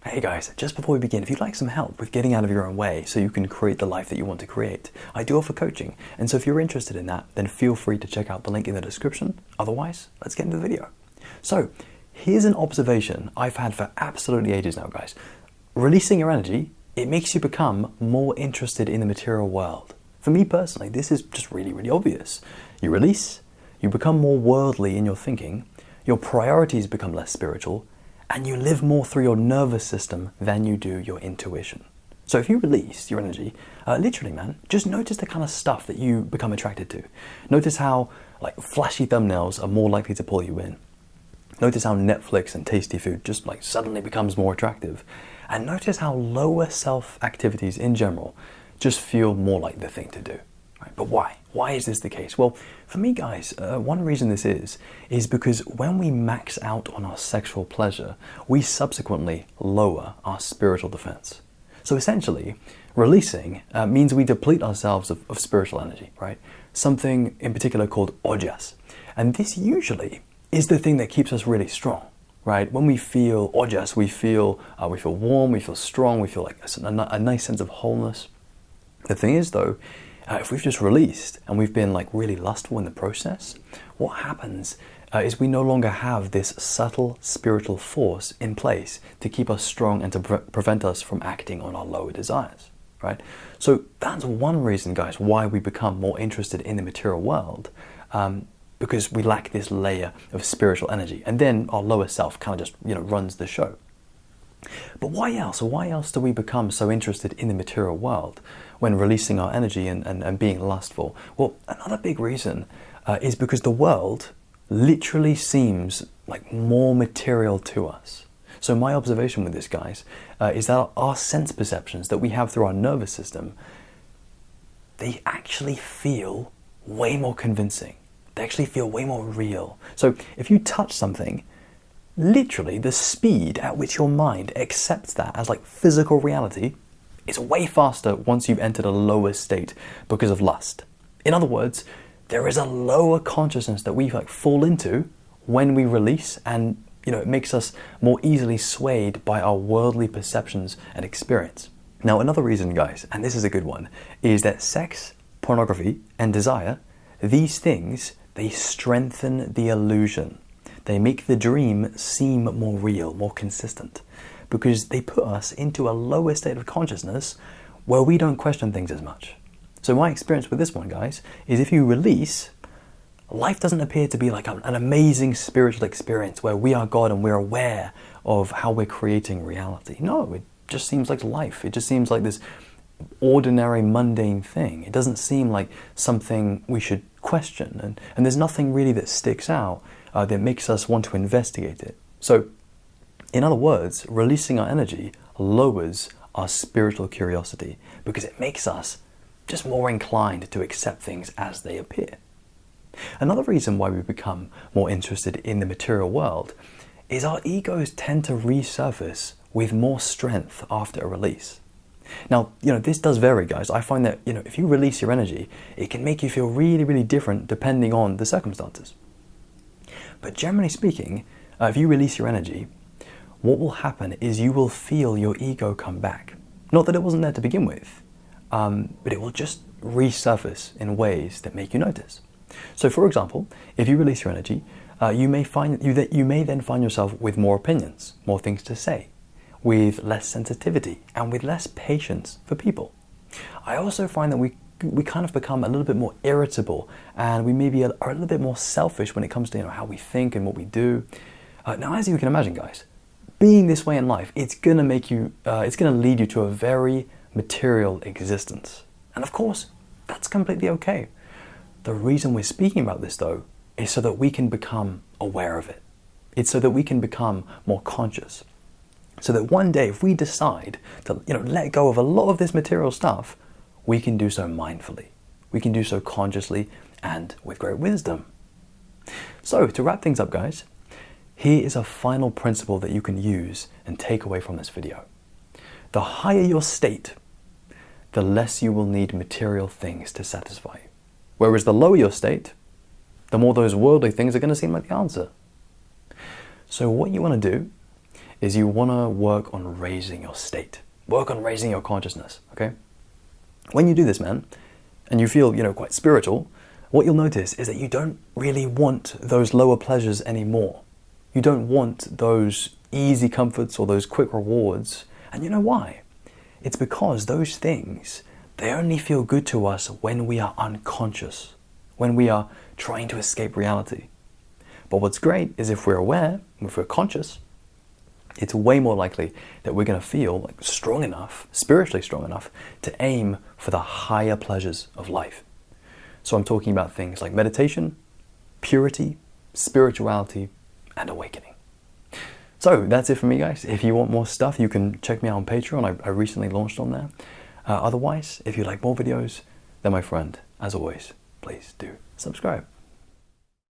Hey guys, just before we begin, if you'd like some help with getting out of your own way so you can create the life that you want to create, I do offer coaching. And so if you're interested in that, then feel free to check out the link in the description. Otherwise, let's get into the video. So here's an observation I've had for absolutely ages now, guys. Releasing your energy, it makes you become more interested in the material world. For me personally, this is just really obvious. You release, you become more worldly in your thinking, your priorities become less spiritual, and you live more through your nervous system than you do your intuition. So if you release your energy, literally, man, just notice the kind of stuff that you become attracted to. Notice how flashy thumbnails are more likely to pull you in. Notice how Netflix and tasty food just suddenly becomes more attractive. And notice how lower self activities in general just feel more like the thing to do. Right? But why? Why is this the case? Well, for me, guys, one reason this is because when we max out on our sexual pleasure, we subsequently lower our spiritual defense. So essentially, releasing means we deplete ourselves of spiritual energy, right? Something in particular called ojas. And this usually is the thing that keeps us really strong, right? When we feel ojas, we feel warm, we feel strong, we feel like a nice sense of wholeness. The thing is, though, if we've just released and we've been really lustful in the process, what happens is we no longer have this subtle spiritual force in place to keep us strong and to prevent us from acting on our lower desires, right? So that's one reason, guys, why we become more interested in the material world, because we lack this layer of spiritual energy, and then our lower self kind of just runs the show. But why else? Why else do we become so interested in the material world when releasing our energy and being lustful? Well, another big reason is because the world literally seems like more material to us. So my observation with this, guys, is that our sense perceptions that we have through our nervous system, they actually feel way more convincing. They actually feel way more real. So if you touch something, literally, the speed at which your mind accepts that as physical reality is way faster once you've entered a lower state because of lust. In other words, there is a lower consciousness that we fall into when we release, and it makes us more easily swayed by our worldly perceptions and experience. Now, another reason, guys, and this is a good one, is that sex, pornography, and desire, these things, they strengthen the illusion. They make the dream seem more real, more consistent, because they put us into a lower state of consciousness where we don't question things as much. So my experience with this one, guys, is if you release, life doesn't appear to be an amazing spiritual experience where we are God and we're aware of how we're creating reality. No, it just seems like life. It just seems like this ordinary, mundane thing. It doesn't seem like something we should question, and there's nothing really that sticks out that makes us want to investigate it. So, in other words, releasing our energy lowers our spiritual curiosity because it makes us just more inclined to accept things as they appear. Another reason why we become more interested in the material world is our egos tend to resurface with more strength after a release. Now, this does vary, guys. I find that, if you release your energy, it can make you feel really different depending on the circumstances. But generally speaking, if you release your energy, what will happen is you will feel your ego come back. Not that it wasn't there to begin with, but it will just resurface in ways that make you notice. So, for example, if you release your energy, you may then find yourself with more opinions, more things to say, with less sensitivity and with less patience for people. I also find that we kind of become a little bit more irritable, and we maybe are a little bit more selfish when it comes to how we think and what we do. Now, as you can imagine, guys, being this way in life, it's gonna lead you to a very material existence. And of course, that's completely okay. The reason we're speaking about this, though, is so that we can become aware of it. It's so that we can become more conscious. So that one day, if we decide to let go of a lot of this material stuff, we can do so mindfully. We can do so consciously and with great wisdom. So to wrap things up, guys, here is a final principle that you can use and take away from this video. The higher your state, the less you will need material things to satisfy you. Whereas the lower your state, the more those worldly things are going to seem like the answer. So what you want to do is you want to work on raising your state. Work on raising your consciousness, okay? When you do this, man, and you feel, quite spiritual, what you'll notice is that you don't really want those lower pleasures anymore. You don't want those easy comforts or those quick rewards. And you know why? It's because those things, they only feel good to us when we are unconscious, when we are trying to escape reality. But what's great is if we're aware, if we're conscious, it's way more likely that we're going to feel strong enough, spiritually strong enough, to aim for the higher pleasures of life. So I'm talking about things like meditation, purity, spirituality, and awakening. So that's it for me, guys. If you want more stuff, you can check me out on Patreon. I recently launched on there. Otherwise, if you like more videos, then my friend, as always, please do subscribe.